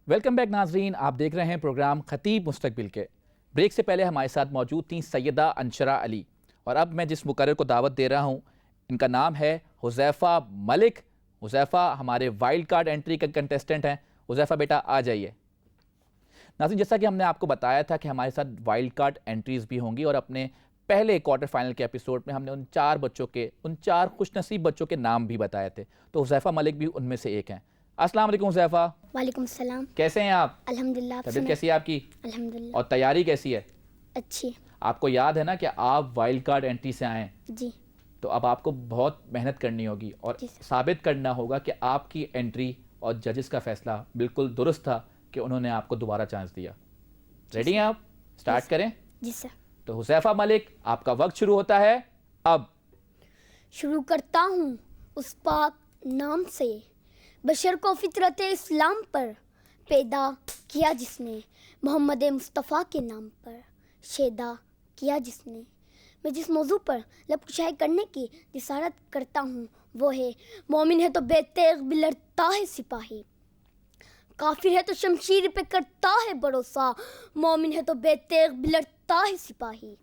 Welcome back ناظرین، آپ دیکھ رہے ہیں پروگرام خطیب مستقبل کے۔ بریک سے پہلے ہمارے ساتھ موجود تھیں سیدہ انشرہ علی، اور اب میں جس مقرر کو دعوت دے رہا ہوں ان کا نام ہے حذیفہ ملک۔ حذیفہ ہمارے وائلڈ کارڈ انٹری کا کنٹیسٹنٹ ہیں۔ حذیفہ بیٹا آ جائیے۔ ناظرین، جیسا کہ ہم نے آپ کو بتایا تھا کہ ہمارے ساتھ وائلڈ کارڈ انٹریز بھی ہوں گی، اور اپنے پہلے کوارٹر فائنل کے ایپیسوڈ میں ہم نے ان چار خوش نصیب بچوں کے نام بھی بتائے تھے، تو حذیفہ ملک بھی ان میں سے ایک ہیں۔ السلام علیکم حذیفہ۔ وعلیکم السلام۔ کیسے ہیں آپ؟ الحمدللہ۔ طبیعت کیسی ہے آپ کی؟ الحمدللہ۔ اور تیاری کیسی ہے؟ اچھی۔ آپ کو یاد ہے نا کہ آپ وائلڈ کارڈ انٹری سے آئے ہیں؟ جی۔ تو اب آپ کو بہت محنت کرنی ہوگی اور ثابت کرنا ہوگا کہ آپ کی انٹری اور ججز کا فیصلہ بالکل درست تھا کہ انہوں نے آپ کو دوبارہ چانس دیا۔ ریڈی ہیں آپ؟ سٹارٹ کریں؟ جی سر۔ تو حذیفہ ملک، آپ کا وقت شروع ہوتا ہے اب۔ شروع کرتا ہوں اس پاک نام سے، بشر کو فطرت اسلام پر پیدا کیا جس نے، محمد مصطفیٰ کے نام پر شیدا کیا جس نے۔ میں جس موضوع پر لب کشائی کرنے کی جسارت کرتا ہوں وہ ہے، مومن ہے تو بے تیغ بھی لڑتا ہے سپاہی، کافر ہے تو شمشیر پہ کرتا ہے بھروسہ، مومن ہے تو بے تیغ بھی لڑتا ہے سپاہی۔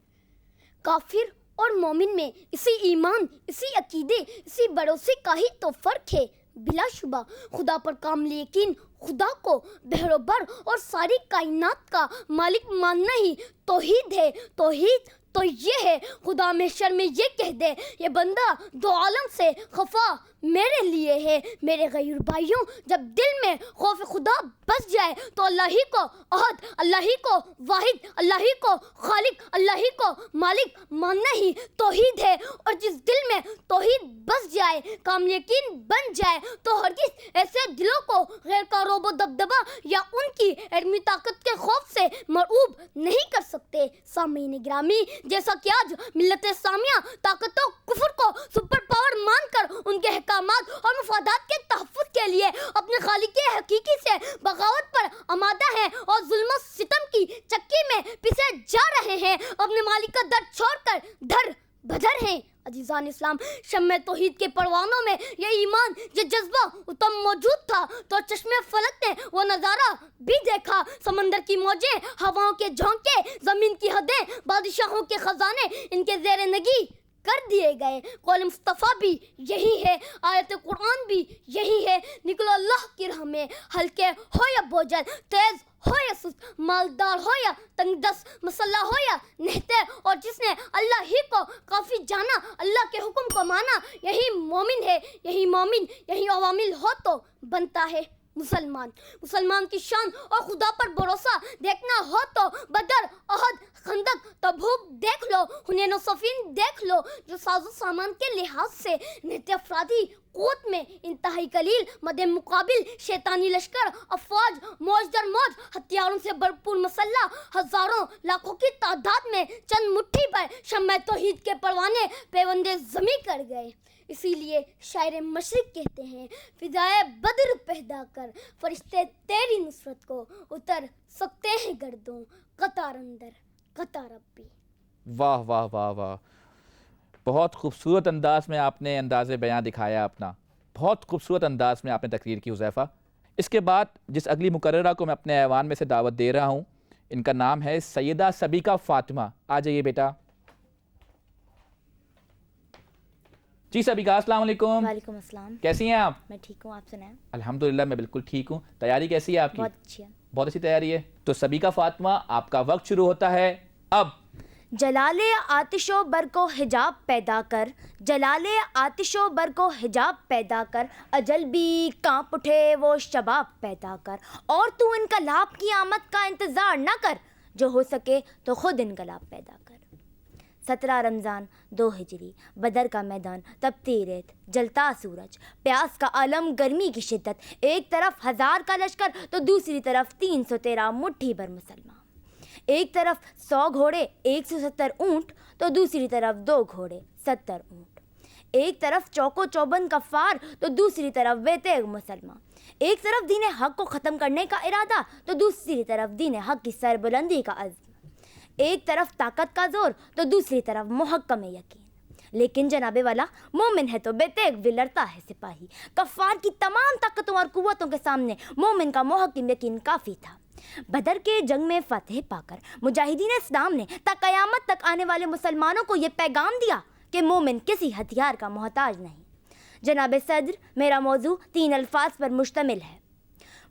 کافر اور مومن میں اسی ایمان، اسی عقیدے، اسی بھروسے کا ہی تو فرق ہے بلا شبہ۔ خدا پر کامل یقین، خدا کو بحر و بر اور ساری کائنات کا مالک ماننا ہی توحید ہے۔ توحید تو یہ ہے، خدا محشر میں یہ کہہ دے، یہ بندہ دو عالم سے خفا میرے لیے ہے۔ میرے غیر بھائیوں، جب دل میں خوف خدا بس جائے تو اللہ ہی کو احد، اللہ ہی کو واحد، اللہ ہی کو خالق، اللہ ہی کو مالک ماننا ہی توحید ہے۔ اور جس دل میں توحید بس جائے، کامل یقین بن جائے، تو ہرگز ایسے دلوں کو غیر کا رعب و دبدبہ یا ان کی علمی طاقت کے خوف سے مرعوب نہیں کر سکتے۔ سامعین گرامی، جیسا کہ آج ملت اسلامیہ طاقت و کفر کو سپر پاور مان کر ان کے احکامات اور مفادات کے تحفظ کے لیے اپنے خالق حقیقی سے بغاوت پر آمادہ ہیں اور ظلم و ستم کی چکی میں پسے جا رہے ہیں، اپنے مالک کا در چھوڑ کر دھر بدھر ہیں۔ عزیزان اسلام، شمع توحید کے پروانوں میں یہ ایمان، یہ جذبہ اتم موجود تھا تو چشمے فلک نے وہ نظارہ بھی دیکھا۔ سمندر کی موجیں، ہواؤں کے جھونکے، زمین کی حدیں، بادشاہوں کے خزانے ان کے زیر نگی کر دیے گئے۔ قول مصطفیٰ بھی یہی ہے، آیت قرآن بھی یہی ہے۔ نکلو اللہ کی راہ میں، ہلکے ہو یا بوجھل، تیز ہو یا سست، مالدار ہو یا تنگ دست، مسلح ہو یا نہتے، اور جس نے اللہ ہی کو کافی جانا، اللہ کے حکم کو مانا، یہی مومن ہے۔ یہی مومن، یہی عوامل ہو تو بنتا ہے مسلمان۔ مسلمان کی شان اور خدا پر بھروسہ دیکھنا ہو تو بدر، احد، خندق، تبوک دیکھ لو، حنین و صفین دیکھ لو، جو ساز و سامان کے لحاظ سے نہتے افرادی قوت میں انتہائی قلیل، مد مقابل شیطانی لشکر، افواج موج در موج، ہتھیاروں سے بھرپور مسلح، ہزاروں لاکھوں کی تعداد میں چند مٹھی پر شمع توحید کے پروانے پیوندے زمیں کر گئے۔ اسی لیے شاعر مشرق کہتے ہیں، فضائے بدر پیدا کر، فرشتے تیری نصرت کو اتر سکتے ہیں گردوں، قطار اندر قطار اب بھی۔ واہ واہ واہ واہ، بہت خوبصورت انداز میں آپ نے انداز بیان دکھایا اپنا، بہت خوبصورت انداز میں آپ نے تقریر کی حذیفہ۔ اس کے بعد جس اگلی مقررہ کو میں اپنے ایوان میں سے دعوت دے رہا ہوں، ان کا نام ہے سیدہ سبیکہ فاطمہ۔ آ جائیے بیٹا۔ جی سبیکہ، السلام علیکم۔ وعلیکم السلام۔ کیسی ہیں آپ؟ میں ٹھیک ہوں، آپ سنائیں؟ الحمدللہ میں بالکل ٹھیک ہوں۔ تیاری کیسی ہے آپ کی؟ بہت اچھی ہے۔ بہت اچھی تیاری ہے۔ تو سبیکہ فاطمہ، آپ کا وقت شروع ہوتا ہے اب۔ جلال آتش و بر کو حجاب پیدا کر، جلال آتش و بر کو حجاب پیدا کر، اجل بھی کانپ اٹھے وہ شباب پیدا کر، اور تو انقلاب کی آمد کا انتظار نہ کر، جو ہو سکے تو خود انقلاب پیدا کر۔ 17 رمضان 2 ہجری، بدر کا میدان، تپتی ریت، جلتا سورج، پیاس کا عالم، گرمی کی شدت، ایک طرف 1000 کا لشکر تو دوسری طرف 313 مٹھی بھر مسلمان، ایک طرف 100 گھوڑے 170 اونٹ تو دوسری طرف 2 گھوڑے 70 اونٹ، ایک طرف چوک و چوبند کفار تو دوسری طرف بے تیغ مسلمان، ایک طرف دین حق کو ختم کرنے کا ارادہ تو دوسری طرف دین حق کی سربلندی کا عزم، ایک طرف طاقت کا زور تو دوسری طرف محکم یقین، لیکن جناب والا مومن ہے تو بے تیغ بھی لڑتا ہے سپاہی. کفار کی تمام طاقتوں اور قوتوں کے سامنے مومن کا محکم یقین کافی تھا. بدر کے جنگ میں فتح پا کر مجاہدین اسلام نے تا قیامت تک آنے والے مسلمانوں کو یہ پیغام دیا کہ مومن کسی ہتھیار کا محتاج نہیں. جناب صدر، میرا موضوع 3 الفاظ پر مشتمل ہے.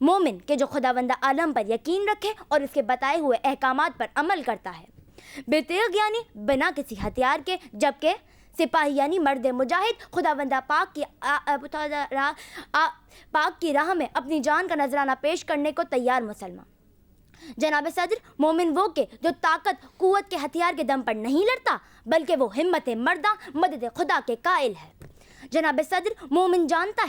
مومن کہ جو خداوند عالم پر یقین رکھے اور اس کے بتائے ہوئے احکامات پر عمل کرتا ہے. بے تیغ یعنی بنا کسی ہتھیار کے، جبکہ سپاہی یعنی مرد مجاہد خداوند پاک کی راہ میں اپنی جان کا نذرانہ پیش کرنے کو تیار مسلمان. جناب صدر، مومن وہ کہ جو طاقت قوت کے ہتھیار کے دم پر نہیں لڑتا بلکہ وہ ہمت مردہ مدد خدا کے قائل ہے. جناب صدر، مومن جانتا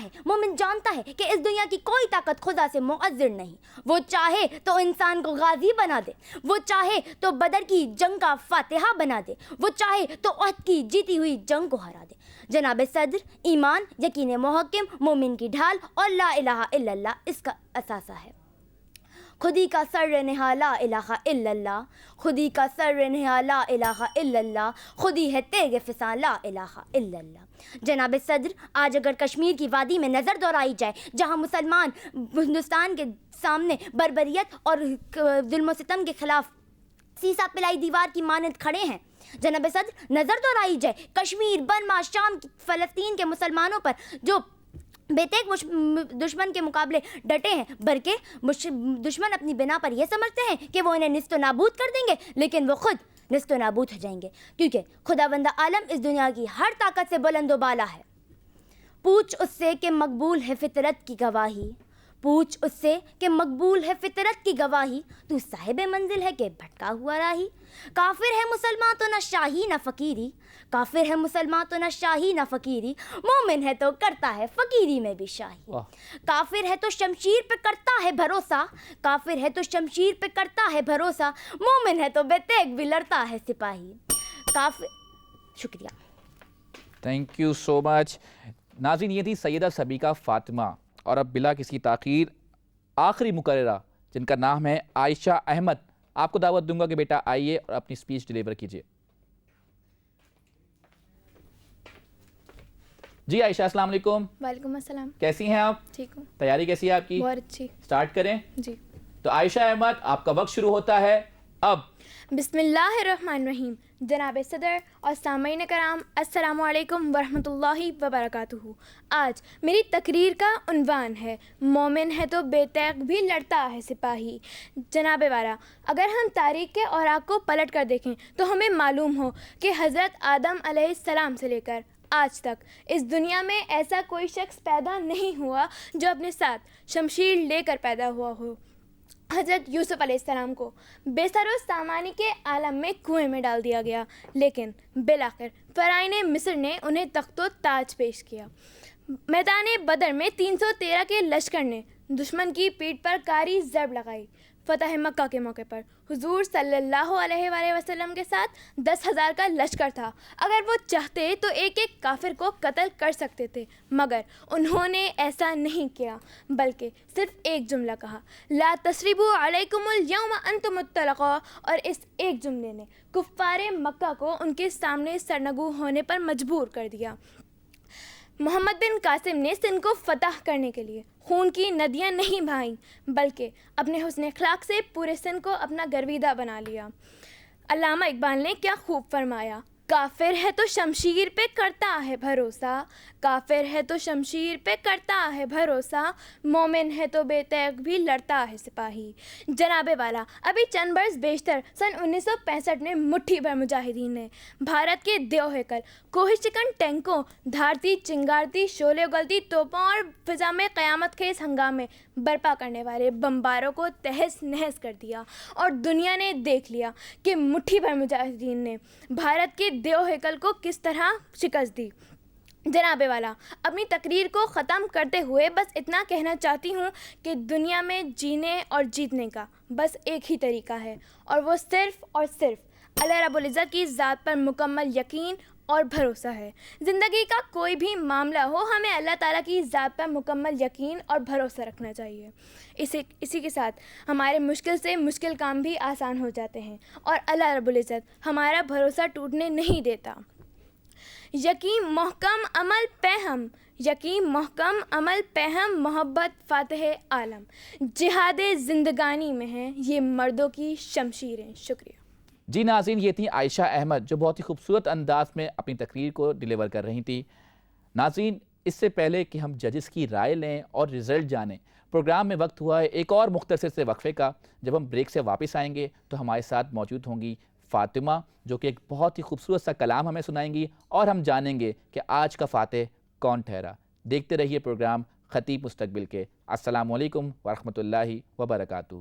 ہے کہ اس دنیا کی کوئی طاقت خدا سے معذر نہیں. وہ چاہے تو انسان کو غازی بنا دے، وہ چاہے تو بدر کی جنگ کا فاتحہ بنا دے، وہ چاہے تو احد کی جیتی ہوئی جنگ کو ہرا دے. جناب صدر، ایمان یقین محکم مومن کی ڈھال اور لا الہ الا اللہ اس کا اثاثہ ہے. خودی کا سر نہا لا الہ الا اللہ، خودی کا سر نہا لا الہ الا اللہ، خودی ہے تیغ فساں لا الہ الا اللہ. جناب صدر، آج اگر کشمیر کی وادی میں نظر دوڑائی جائے جہاں مسلمان ہندوستان کے سامنے بربریت اور ظلم و ستم کے خلاف سیسا پلائی دیوار کی مانند کھڑے ہیں، جناب صدر نظر دوڑائی جائے کشمیر، برما، شام، فلسطین کے مسلمانوں پر جو بے تیغ دشمن کے مقابلے ڈٹے ہیں، بلکہ دشمن اپنی بنا پر یہ سمجھتے ہیں کہ وہ انہیں نیست و نابود کر دیں گے، لیکن وہ خود نیست و نابود ہو جائیں گے، کیونکہ خداوند عالم اس دنیا کی ہر طاقت سے بلند و بالا ہے. پوچھ اس سے کہ مقبول ہے فطرت کی گواہی، پوچھ اس سے کہ مقبول ہے فطرت کی گواہی، تو صاحب منزل ہے کہ بھٹکا ہوا راہی. کافر ہے مسلمان تو نہ شاہی نہ فقیری، کافر ہے مسلمان تو نہ شاہی نہ فقیری، مومن ہے تو کرتا ہے فقیری میں بھی شاہی. کافر ہے تو شمشیر پہ کرتا ہے بھروسہ، کافر ہے تو شمشیر پہ کرتا ہے بھروسہ، مومن ہے تو بے تیغ بھی لڑتا ہے سپاہی. شکریہ. تھینک یو سو مچ. ناظرین، یہ تھی سیدہ سبیکہ فاطمہ، اور اب بلا کسی تاخیر آخری مقررہ جن کا نام ہے عائشہ احمد. آپ کو دعوت دوں گا کہ بیٹا آئیے اور اپنی سپیچ ڈیلیور کیجیے. جی عائشہ، السلام علیکم. وعلیکم السلام. کیسی ہیں آپ؟ ٹھیک ہوں. تیاری کیسی ہے آپ کی؟ بہت اچھی. سٹارٹ کریں. جی. تو عائشہ احمد، آپ کا وقت شروع ہوتا ہے اب. بسم اللہ الرحمن الرحیم. جناب صدر اور سامعین کرام، السلام علیکم ورحمۃ اللہ وبرکاتہ. آج میری تقریر کا عنوان ہے مومن ہے تو بے تیغ بھی لڑتا ہے سپاہی. جناب والا، اگر ہم تاریخ کے اوراق کو پلٹ کر دیکھیں تو ہمیں معلوم ہو کہ حضرت آدم علیہ السلام سے لے کر آج تک اس دنیا میں ایسا کوئی شخص پیدا نہیں ہوا جو اپنے ساتھ شمشیر لے کر پیدا ہوا ہو. حضرت یوسف علیہ السلام کو بے سر و سامانی کے عالم میں کنویں میں ڈال دیا گیا، لیکن بالآخر فرعون مصر نے انہیں تخت و تاج پیش کیا. میدان بدر میں 313 کے لشکر نے دشمن کی پیٹھ پر کاری ضرب لگائی. فتح مکہ کے موقع پر حضور صلی اللہ علیہ وآلہ وسلم کے ساتھ 10,000 کا لشکر تھا. اگر وہ چاہتے تو ایک ایک کافر کو قتل کر سکتے تھے، مگر انہوں نے ایسا نہیں کیا، بلکہ صرف ایک جملہ کہا، لا تثریبوا علیکم اليوم انتم الطلقاء. اور اس ایک جملے نے کفار مکہ کو ان کے سامنے سرنگوں ہونے پر مجبور کر دیا. محمد بن قاسم نے سندھ کو فتح کرنے کے لیے خون کی ندیاں نہیں بہائیں، بلکہ اپنے حسن اخلاق سے پورے سندھ کو اپنا گرویدہ بنا لیا. علامہ اقبال نے کیا خوب فرمایا، کافر ہے تو شمشیر پہ کرتا ہے بھروسہ، کافر ہے تو شمشیر پہ کرتا ہے بھروسہ، مومن ہے تو بے تیغ بھی لڑتا ہے سپاہی. جناب والا، ابھی چند برس بیشتر سن 1965 میں مٹھی بھر مجاہدین نے بھارت کے دیو ہیکل، کوہ چکن ٹینکوں، دھارتی چنگارتی شعلے اگلتی توپوں اور فضا میں قیامت خیز ہنگامے برپا کرنے والے بمباروں کو تہس نہس کر دیا، اور دنیا نے دیکھ لیا کہ مٹھی بھر مجاہدین نے بھارت کے دیو ہیکل کو کس طرح شکست دی. جناب والا، اپنی تقریر کو ختم کرتے ہوئے بس اتنا کہنا چاہتی ہوں کہ دنیا میں جینے اور جیتنے کا بس ایک ہی طریقہ ہے، اور وہ صرف اور صرف اللہ رب العزت کی ذات پر مکمل یقین اور بھروسہ ہے. زندگی کا کوئی بھی معاملہ ہو، ہمیں اللہ تعالیٰ کی ذات پر مکمل یقین اور بھروسہ رکھنا چاہیے. اسی کے ساتھ ہمارے مشکل سے مشکل کام بھی آسان ہو جاتے ہیں، اور اللہ رب العزت ہمارا بھروسہ ٹوٹنے نہیں دیتا. یقین محکم عمل پہ ہم، یقین محکم عمل پہ ہم، محبت فاتح عالم، جہاد زندگانی میں ہیں یہ مردوں کی شمشیریں. شکریہ. جی ناظرین، یہ تھیں عائشہ احمد جو بہت ہی خوبصورت انداز میں اپنی تقریر کو ڈیلیور کر رہی تھی. ناظرین، اس سے پہلے کہ ہم ججز کی رائے لیں اور رزلٹ جانیں، پروگرام میں وقت ہوا ہے ایک اور مختصر سے وقفے کا. جب ہم بریک سے واپس آئیں گے تو ہمارے ساتھ موجود ہوں گی فاطمہ، جو کہ ایک بہت ہی خوبصورت سا کلام ہمیں سنائیں گی اور ہم جانیں گے کہ آج کا فاتح کون ٹھہرا. دیکھتے رہیے پروگرام خطیب مستقبل کے. السلام علیکم ورحمۃ اللہ وبرکاتہ.